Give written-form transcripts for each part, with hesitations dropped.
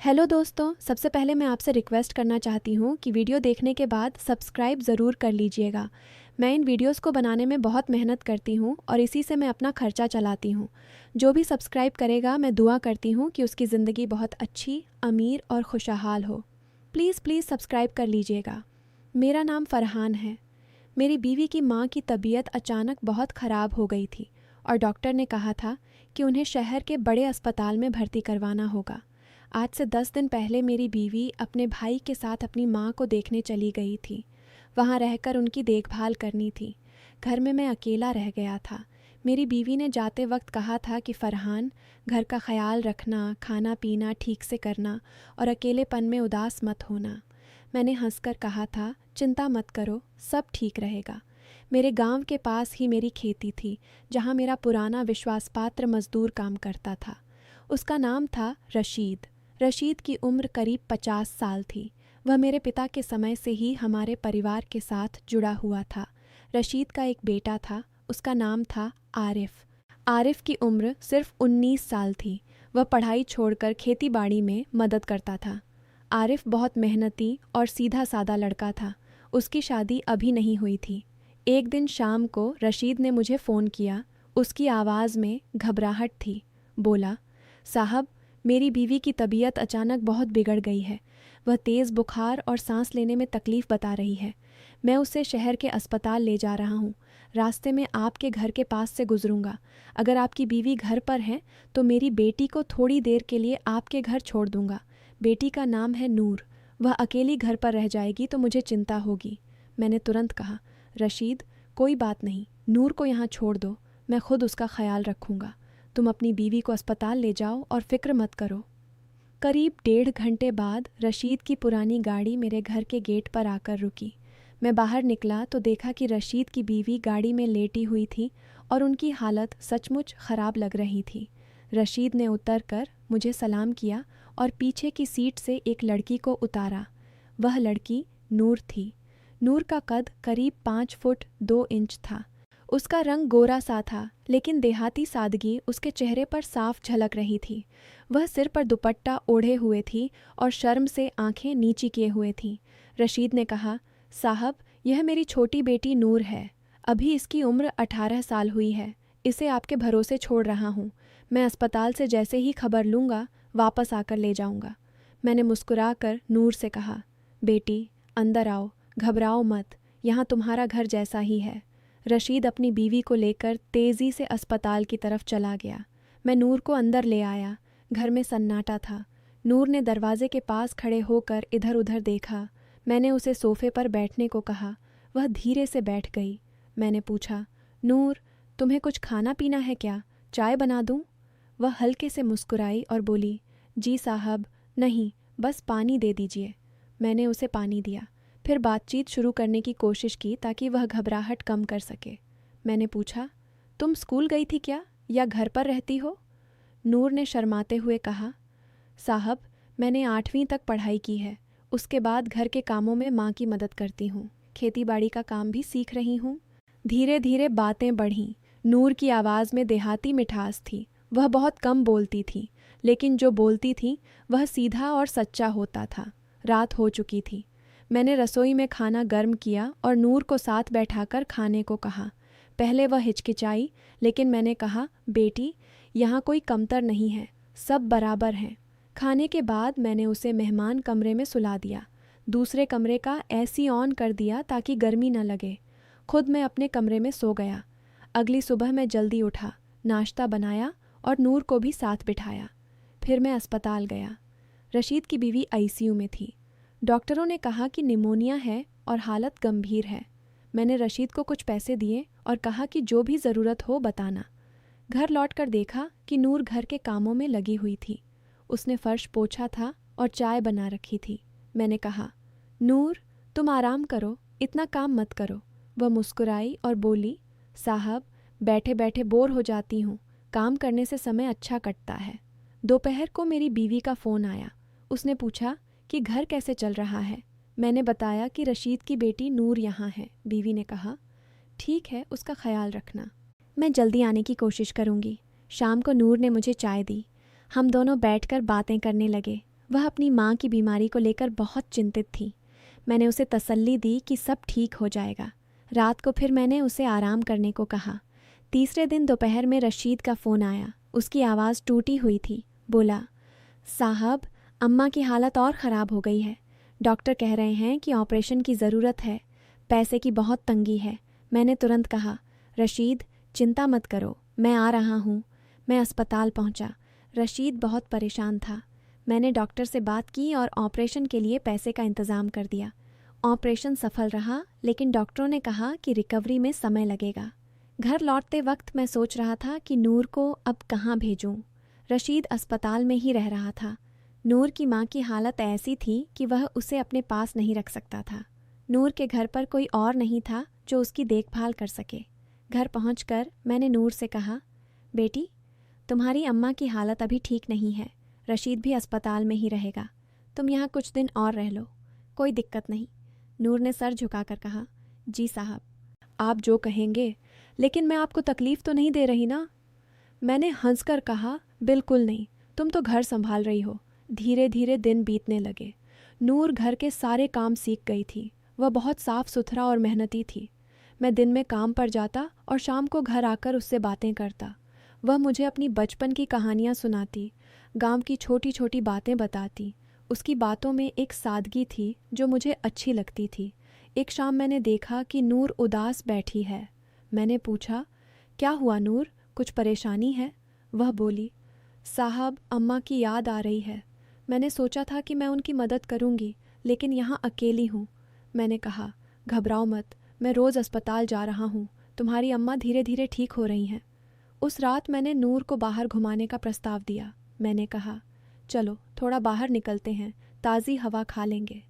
Hello दोस्तों, सबसे पहले मैं आपसे रिक्वेस्ट करना चाहती हूँ कि वीडियो देखने के बाद सब्सक्राइब ज़रूर कर लीजिएगा। मैं इन वीडियोस को बनाने में बहुत मेहनत करती हूँ और इसी से मैं अपना खर्चा चलाती हूँ। जो भी सब्सक्राइब करेगा मैं दुआ करती हूँ कि उसकी ज़िंदगी बहुत अच्छी, अमीर और खुशहाल हो। प्लीज़ प्लीज़ सब्सक्राइब कर लीजिएगा। मेरा नाम फ़रहान है। मेरी बीवी की माँ की तबीयत अचानक बहुत ख़राब हो गई थी और डॉक्टर ने कहा था कि उन्हें शहर के बड़े अस्पताल में भर्ती करवाना होगा। आज से 10 दिन पहले मेरी बीवी अपने भाई के साथ अपनी माँ को देखने चली गई थी। वहाँ रहकर उनकी देखभाल करनी थी। घर में मैं अकेला रह गया था। मेरी बीवी ने जाते वक्त कहा था कि फ़रहान, घर का ख्याल रखना, खाना पीना ठीक से करना और अकेलेपन में उदास मत होना। मैंने हंसकर कहा था, चिंता मत करो, सब ठीक रहेगा। मेरे गांव के पास ही मेरी खेती थी, जहां मेरा पुराना विश्वासपात्र मजदूर काम करता था। उसका नाम था रशीद। रशीद की उम्र करीब 50 साल थी। वह मेरे पिता के समय से ही हमारे परिवार के साथ जुड़ा हुआ था। रशीद का एक बेटा था, उसका नाम था आरिफ। आरिफ की उम्र सिर्फ 19 साल थी। वह पढ़ाई छोड़कर खेती बाड़ी में मदद करता था। आरिफ बहुत मेहनती और सीधा सादा लड़का था। उसकी शादी अभी नहीं हुई थी। एक दिन शाम को रशीद ने मुझे फ़ोन किया। उसकी आवाज़ में घबराहट थी। बोला, साहब, मेरी बीवी की तबीयत अचानक बहुत बिगड़ गई है। वह तेज़ बुखार और सांस लेने में तकलीफ़ बता रही है। मैं उसे शहर के अस्पताल ले जा रहा हूँ। रास्ते में आपके घर के पास से गुजरूँगा। अगर आपकी बीवी घर पर है तो मेरी बेटी को थोड़ी देर के लिए आपके घर छोड़ दूँगा। बेटी का नाम है नूर। वह अकेली घर पर रह जाएगी तो मुझे चिंता होगी। मैंने तुरंत कहा, रशीद, कोई बात नहीं, नूर को यहाँ छोड़ दो, मैं खुद उसका ख्याल रखूँगा। तुम अपनी बीवी को अस्पताल ले जाओ और फिक्र मत करो। करीब 1.5 घंटे बाद रशीद की पुरानी गाड़ी मेरे घर के गेट पर आकर रुकी। मैं बाहर निकला तो देखा कि रशीद की बीवी गाड़ी में लेटी हुई थी और उनकी हालत सचमुच ख़राब लग रही थी। रशीद ने उतरकर मुझे सलाम किया और पीछे की सीट से एक लड़की को उतारा। वह लड़की नूर थी। नूर का कद करीब 5 फुट 2 इंच था। उसका रंग गोरा सा था, लेकिन देहाती सादगी उसके चेहरे पर साफ झलक रही थी। वह सिर पर दुपट्टा ओढ़े हुए थी और शर्म से आंखें नीची किए हुए थीं। रशीद ने कहा, साहब, यह मेरी छोटी बेटी नूर है। अभी इसकी उम्र 18 साल हुई है। इसे आपके भरोसे छोड़ रहा हूँ। मैं अस्पताल से जैसे ही खबर लूँगा वापस आकर ले जाऊँगा। मैंने मुस्कुराकर नूर से कहा, बेटी, अंदर आओ, घबराओ मत, यहाँ तुम्हारा घर जैसा ही है। रशीद अपनी बीवी को लेकर तेज़ी से अस्पताल की तरफ चला गया। मैं नूर को अंदर ले आया। घर में सन्नाटा था। नूर ने दरवाजे के पास खड़े होकर इधर उधर देखा। मैंने उसे सोफे पर बैठने को कहा। वह धीरे से बैठ गई। मैंने पूछा, नूर, तुम्हें कुछ खाना पीना है क्या? चाय बना दूं? वह हल्के से मुस्कुराई और बोली, जी साहब, नहीं, बस पानी दे दीजिए। मैंने उसे पानी दिया। फिर बातचीत शुरू करने की कोशिश की ताकि वह घबराहट कम कर सके। मैंने पूछा, तुम स्कूल गई थी क्या या घर पर रहती हो? नूर ने शर्माते हुए कहा, साहब, मैंने 8वीं तक पढ़ाई की है। उसके बाद घर के कामों में माँ की मदद करती हूँ। खेती बाड़ी का काम भी सीख रही हूँ। धीरे धीरे बातें बढ़ीं। नूर की आवाज़ में देहाती मिठास थी। वह बहुत कम बोलती थी, लेकिन जो बोलती थी वह सीधा और सच्चा होता था। रात हो चुकी थी। मैंने रसोई में खाना गर्म किया और नूर को साथ बैठाकर खाने को कहा। पहले वह हिचकिचाई, लेकिन मैंने कहा, बेटी, यहाँ कोई कमतर नहीं है, सब बराबर हैं। खाने के बाद मैंने उसे मेहमान कमरे में सुला दिया। दूसरे कमरे का एसी ऑन कर दिया ताकि गर्मी न लगे। खुद मैं अपने कमरे में सो गया। अगली सुबह मैं जल्दी उठा, नाश्ता बनाया और नूर को भी साथ बिठाया। फिर मैं अस्पताल गया। रशीद की बीवी आईसीयू में थी। डॉक्टरों ने कहा कि निमोनिया है और हालत गंभीर है। मैंने रशीद को कुछ पैसे दिए और कहा कि जो भी ज़रूरत हो बताना। घर लौटकर देखा कि नूर घर के कामों में लगी हुई थी। उसने फर्श पोंछा था और चाय बना रखी थी। मैंने कहा, नूर, तुम आराम करो, इतना काम मत करो। वह मुस्कुराई और बोली, साहब, बैठे बैठे बोर हो जाती हूँ, काम करने से समय अच्छा कटता है। दोपहर को मेरी बीवी का फ़ोन आया। उसने पूछा कि घर कैसे चल रहा है। मैंने बताया कि रशीद की बेटी नूर यहाँ है। बीवी ने कहा, ठीक है, उसका ख्याल रखना। मैं जल्दी आने की कोशिश करूँगी। शाम को नूर ने मुझे चाय दी। हम दोनों बैठकर बातें करने लगे। वह अपनी माँ की बीमारी को लेकर बहुत चिंतित थी। मैंने उसे तसल्ली दी कि सब ठीक हो जाएगा। रात को फिर मैंने उसे आराम करने को कहा। तीसरे दिन दोपहर में रशीद का फ़ोन आया। उसकी आवाज़ टूटी हुई थी। बोला, साहब, अम्मा की हालत और ख़राब हो गई है। डॉक्टर कह रहे हैं कि ऑपरेशन की ज़रूरत है। पैसे की बहुत तंगी है। मैंने तुरंत कहा, रशीद, चिंता मत करो, मैं आ रहा हूँ। मैं अस्पताल पहुँचा। रशीद बहुत परेशान था। मैंने डॉक्टर से बात की और ऑपरेशन के लिए पैसे का इंतज़ाम कर दिया। ऑपरेशन सफल रहा, लेकिन डॉक्टरों ने कहा कि रिकवरी में समय लगेगा। घर लौटते वक्त मैं सोच रहा था कि नूर को अब कहाँ भेजूं। रशीद अस्पताल में ही रह रहा था। नूर की माँ की हालत ऐसी थी कि वह उसे अपने पास नहीं रख सकता था। नूर के घर पर कोई और नहीं था जो उसकी देखभाल कर सके। घर पहुंचकर मैंने नूर से कहा, बेटी, तुम्हारी अम्मा की हालत अभी ठीक नहीं है। रशीद भी अस्पताल में ही रहेगा। तुम यहाँ कुछ दिन और रह लो, कोई दिक्कत नहीं। नूर ने सर झुकाकर कहा, जी साहब, आप जो कहेंगे, लेकिन मैं आपको तकलीफ़ तो नहीं दे रही ना? मैंने हंसकर कहा, बिल्कुल नहीं, तुम तो घर संभाल रही हो। धीरे धीरे दिन बीतने लगे। नूर घर के सारे काम सीख गई थी। वह बहुत साफ सुथरा और मेहनती थी। मैं दिन में काम पर जाता और शाम को घर आकर उससे बातें करता। वह मुझे अपनी बचपन की कहानियाँ सुनाती, गांव की छोटी छोटी बातें बताती। उसकी बातों में एक सादगी थी जो मुझे अच्छी लगती थी। एक शाम मैंने देखा कि नूर उदास बैठी है। मैंने पूछा, क्या हुआ नूर, कुछ परेशानी है? वह बोली, साहब, अम्मा की याद आ रही है। मैंने सोचा था कि मैं उनकी मदद करूंगी, लेकिन यहाँ अकेली हूँ। मैंने कहा, घबराओ मत, मैं रोज़ अस्पताल जा रहा हूँ। तुम्हारी अम्मा धीरे धीरे ठीक हो रही हैं। उस रात मैंने नूर को बाहर घुमाने का प्रस्ताव दिया। मैंने कहा, चलो थोड़ा बाहर निकलते हैं, ताज़ी हवा खा लेंगे।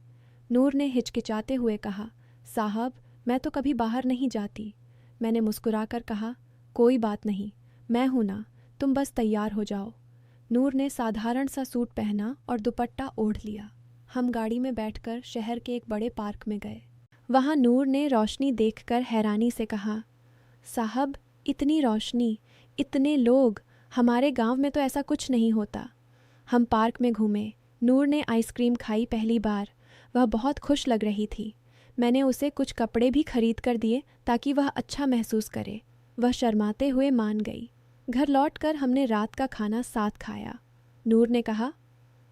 नूर ने हिचकिचाते हुए कहा, साहब, मैं तो कभी बाहर नहीं जाती। मैंने मुस्कुराकर कहा, कोई बात नहीं, मैं हूं ना, तुम बस तैयार हो जाओ। नूर ने साधारण सा सूट पहना और दुपट्टा ओढ़ लिया। हम गाड़ी में बैठकर शहर के एक बड़े पार्क में गए। वहाँ नूर ने रोशनी देखकर हैरानी से कहा, साहब, इतनी रोशनी, इतने लोग, हमारे गांव में तो ऐसा कुछ नहीं होता। हम पार्क में घूमे। नूर ने आइसक्रीम खाई पहली बार। वह बहुत खुश लग रही थी। मैंने उसे कुछ कपड़े भी खरीद कर दिए ताकि वह अच्छा महसूस करे। वह शर्माते हुए मान गई। घर लौटकर हमने रात का खाना साथ खाया। नूर ने कहा,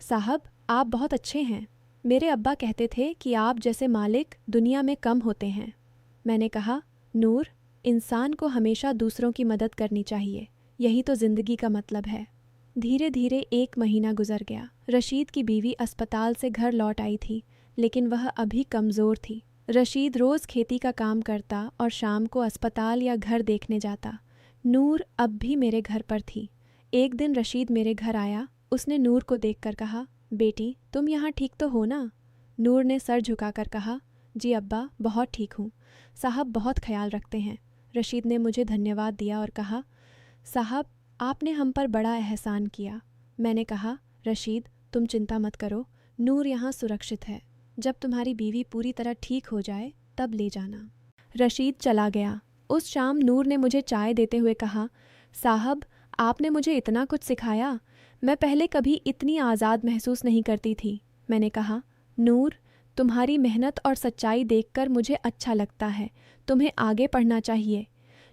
साहब, आप बहुत अच्छे हैं। मेरे अब्बा कहते थे कि आप जैसे मालिक दुनिया में कम होते हैं। मैंने कहा, नूर, इंसान को हमेशा दूसरों की मदद करनी चाहिए, यही तो ज़िंदगी का मतलब है। धीरे धीरे 1 महीना गुजर गया। रशीद की बीवी अस्पताल से घर लौट आई थी, लेकिन वह अभी कमज़ोर थी। रशीद रोज़ खेती का काम करता और शाम को अस्पताल या घर देखने जाता। नूर अब भी मेरे घर पर थी। एक दिन रशीद मेरे घर आया। उसने नूर को देखकर कहा, बेटी, तुम यहाँ ठीक तो हो ना? नूर ने सर झुकाकर कहा, जी अब्बा, बहुत ठीक हूँ। साहब बहुत ख्याल रखते हैं। रशीद ने मुझे धन्यवाद दिया और कहा, साहब, आपने हम पर बड़ा एहसान किया। मैंने कहा, रशीद, तुम चिंता मत करो, नूर यहाँ सुरक्षित है। जब तुम्हारी बीवी पूरी तरह ठीक हो जाए तब ले जाना। रशीद चला गया। उस शाम नूर ने मुझे चाय देते हुए कहा, साहब, आपने मुझे इतना कुछ सिखाया। मैं पहले कभी इतनी आज़ाद महसूस नहीं करती थी। मैंने कहा, नूर, तुम्हारी मेहनत और सच्चाई देखकर मुझे अच्छा लगता है। तुम्हें आगे पढ़ना चाहिए।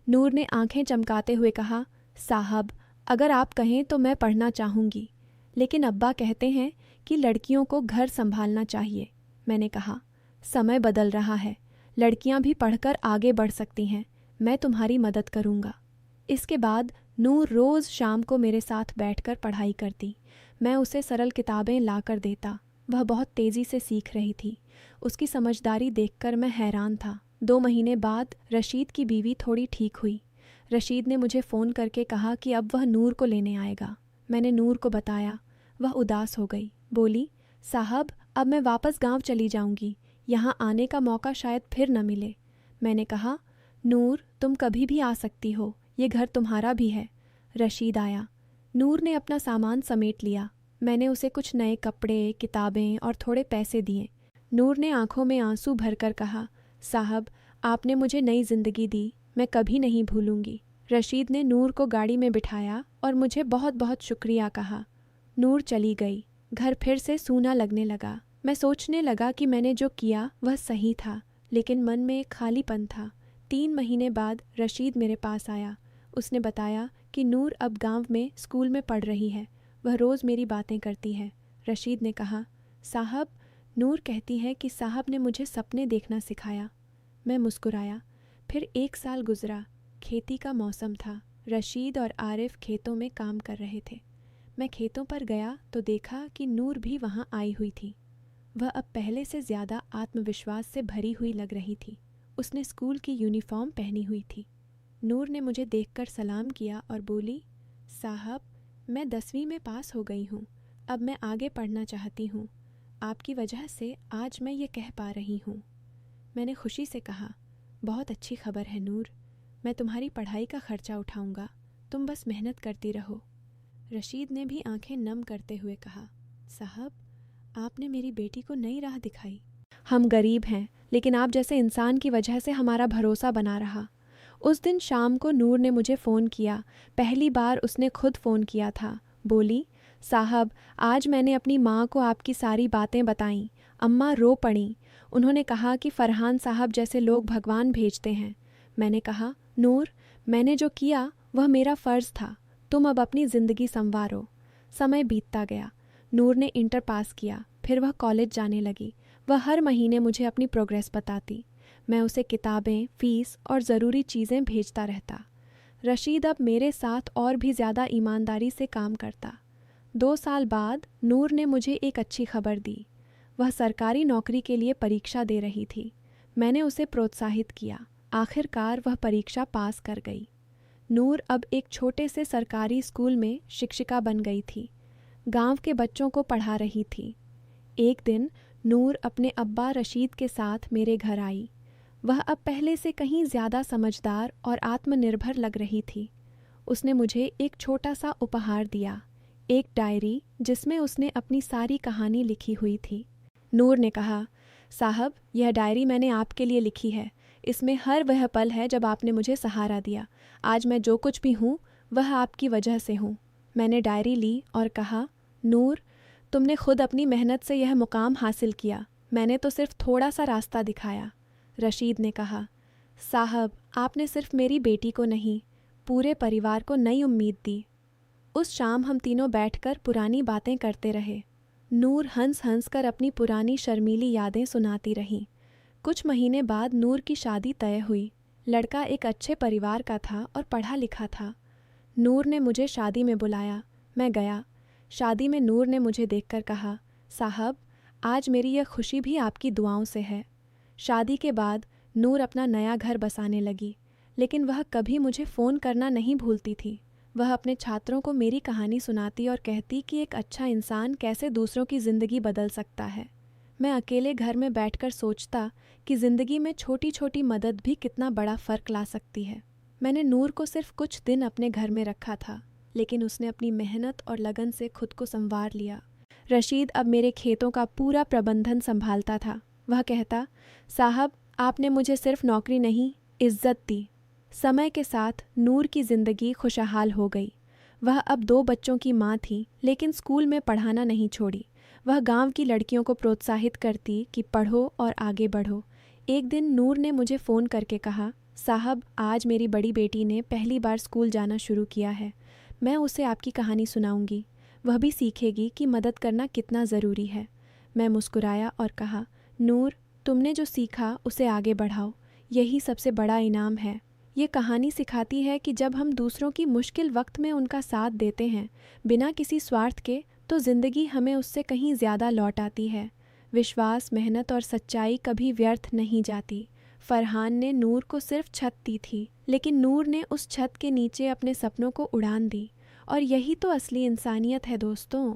नूर ने आंखें चमकाते हुए कहा, साहब, अगर आप कहें तो मैं पढ़ना चाहूँगी, लेकिन अब्बा कहते हैं कि लड़कियों को घर संभालना चाहिए। मैंने कहा, समय बदल रहा है, लड़कियां भी पढ़कर आगे बढ़ सकती हैं। मैं तुम्हारी मदद करूँगा। इसके बाद नूर रोज़ शाम को मेरे साथ बैठकर पढ़ाई करती। मैं उसे सरल किताबें ला कर देता। वह बहुत तेज़ी से सीख रही थी। उसकी समझदारी देखकर मैं हैरान था। 2 महीने बाद रशीद की बीवी थोड़ी ठीक हुई। रशीद ने मुझे फ़ोन करके कहा कि अब वह नूर को लेने आएगा। मैंने नूर को बताया। वह उदास हो गई। बोली, साहब, अब मैं वापस गांव चली जाऊंगी। यहाँ आने का मौका शायद फिर न मिले। मैंने कहा, नूर, तुम कभी भी आ सकती हो, ये घर तुम्हारा भी है। रशीद आया। नूर ने अपना सामान समेट लिया। मैंने उसे कुछ नए कपड़े, किताबें और थोड़े पैसे दिए। नूर ने आंखों में आंसू भरकर कहा, साहब, आपने मुझे नई ज़िंदगी दी, मैं कभी नहीं भूलूंगी। रशीद ने नूर को गाड़ी में बिठाया और मुझे बहुत बहुत शुक्रिया कहा। नूर चली गई। घर फिर से सूना लगने लगा। मैं सोचने लगा कि मैंने जो किया वह सही था, लेकिन मन में एक खालीपन था। 3 महीने बाद रशीद मेरे पास आया। उसने बताया कि नूर अब गांव में स्कूल में पढ़ रही है। वह रोज़ मेरी बातें करती है। रशीद ने कहा, साहब, नूर कहती है कि साहब ने मुझे सपने देखना सिखाया। मैं मुस्कुराया। फिर 1 साल गुजरा। खेती का मौसम था। रशीद और आरिफ खेतों में काम कर रहे थे। मैं खेतों पर गया तो देखा कि नूर भी वहाँ आई हुई थी। वह अब पहले से ज़्यादा आत्मविश्वास से भरी हुई लग रही थी। उसने स्कूल की यूनिफॉर्म पहनी हुई थी। नूर ने मुझे देखकर सलाम किया और बोली, साहब, मैं 10वीं में पास हो गई हूँ। अब मैं आगे पढ़ना चाहती हूँ। आपकी वजह से आज मैं ये कह पा रही हूँ। मैंने खुशी से कहा, बहुत अच्छी खबर है नूर। मैं तुम्हारी पढ़ाई का खर्चा उठाऊंगा। तुम बस मेहनत करती रहो। रशीद ने भी आंखें नम करते हुए कहा, साहब, आपने मेरी बेटी को नई राह दिखाई। हम गरीब हैं, लेकिन आप जैसे इंसान की वजह से हमारा भरोसा बना रहा। उस दिन शाम को नूर ने मुझे फ़ोन किया। पहली बार उसने खुद फ़ोन किया था। बोली, साहब, आज मैंने अपनी माँ को आपकी सारी बातें बताईं। अम्मा रो पड़ीं। उन्होंने कहा कि फरहान साहब जैसे लोग भगवान भेजते हैं। मैंने कहा, नूर, मैंने जो किया वह मेरा फ़र्ज़ था। तुम अब अपनी ज़िंदगी संवारो। समय बीतता गया। नूर ने इंटर पास किया। फिर वह कॉलेज जाने लगी। वह हर महीने मुझे अपनी प्रोग्रेस बताती। मैं उसे किताबें, फ़ीस और ज़रूरी चीज़ें भेजता रहता। रशीद अब मेरे साथ और भी ज़्यादा ईमानदारी से काम करता। 2 साल बाद नूर ने मुझे एक अच्छी खबर दी। वह सरकारी नौकरी के लिए परीक्षा दे रही थी। मैंने उसे प्रोत्साहित किया। आखिरकार वह परीक्षा पास कर गई। नूर अब एक छोटे से सरकारी स्कूल में शिक्षिका बन गई थी। गांव के बच्चों को पढ़ा रही थी। एक दिन नूर अपने अब्बा रशीद के साथ मेरे घर आई। वह अब पहले से कहीं ज़्यादा समझदार और आत्मनिर्भर लग रही थी। उसने मुझे एक छोटा सा उपहार दिया, एक डायरी जिसमें उसने अपनी सारी कहानी लिखी हुई थी। नूर ने कहा, साहब, यह डायरी मैंने आपके लिए लिखी है। इसमें हर वह पल है जब आपने मुझे सहारा दिया। आज मैं जो कुछ भी हूँ वह आपकी वजह से हूँ। मैंने डायरी ली और कहा, नूर, तुमने खुद अपनी मेहनत से यह मुकाम हासिल किया। मैंने तो सिर्फ थोड़ा सा रास्ता दिखाया। रशीद ने कहा, साहब, आपने सिर्फ मेरी बेटी को नहीं, पूरे परिवार को नई उम्मीद दी। उस शाम हम तीनों बैठकर पुरानी बातें करते रहे। नूर हंस हंस कर अपनी पुरानी शर्मीली यादें सुनाती रही। कुछ महीने बाद नूर की शादी तय हुई। लड़का एक अच्छे परिवार का था और पढ़ा लिखा था। नूर ने मुझे शादी में बुलाया। मैं गया। शादी में नूर ने मुझे देखकर कहा, साहब, आज मेरी यह खुशी भी आपकी दुआओं से है। शादी के बाद नूर अपना नया घर बसाने लगी, लेकिन वह कभी मुझे फ़ोन करना नहीं भूलती थी। वह अपने छात्रों को मेरी कहानी सुनाती और कहती कि एक अच्छा इंसान कैसे दूसरों की ज़िंदगी बदल सकता है। मैं अकेले घर में बैठकर सोचता कि ज़िंदगी में छोटी छोटी मदद भी कितना बड़ा फ़र्क ला सकती है। मैंने नूर को सिर्फ कुछ दिन अपने घर में रखा था, लेकिन उसने अपनी मेहनत और लगन से खुद को संवार लिया। रशीद अब मेरे खेतों का पूरा प्रबंधन संभालता था। वह कहता, साहब, आपने मुझे सिर्फ नौकरी नहीं, इज्जत दी। समय के साथ नूर की ज़िंदगी खुशहाल हो गई। वह अब 2 बच्चों की माँ थी, लेकिन स्कूल में पढ़ाना नहीं छोड़ी। वह गांव की लड़कियों को प्रोत्साहित करती कि पढ़ो और आगे बढ़ो। एक दिन नूर ने मुझे फ़ोन करके कहा, साहब, आज मेरी बड़ी बेटी ने पहली बार स्कूल जाना शुरू किया है। मैं उसे आपकी कहानी सुनाऊंगी। वह भी सीखेगी कि मदद करना कितना ज़रूरी है। मैं मुस्कुराया और कहा, नूर, तुमने जो सीखा उसे आगे बढ़ाओ। यही सबसे बड़ा इनाम है। ये कहानी सिखाती है कि जब हम दूसरों की मुश्किल वक्त में उनका साथ देते हैं, बिना किसी स्वार्थ के, तो ज़िंदगी हमें उससे कहीं ज़्यादा लौट आती है। विश्वास, मेहनत और सच्चाई कभी व्यर्थ नहीं जाती। फरहान ने नूर को सिर्फ छत दी थी, लेकिन नूर ने उस छत के नीचे अपने सपनों को उड़ान दी। और यही तो असली इंसानियत है दोस्तों।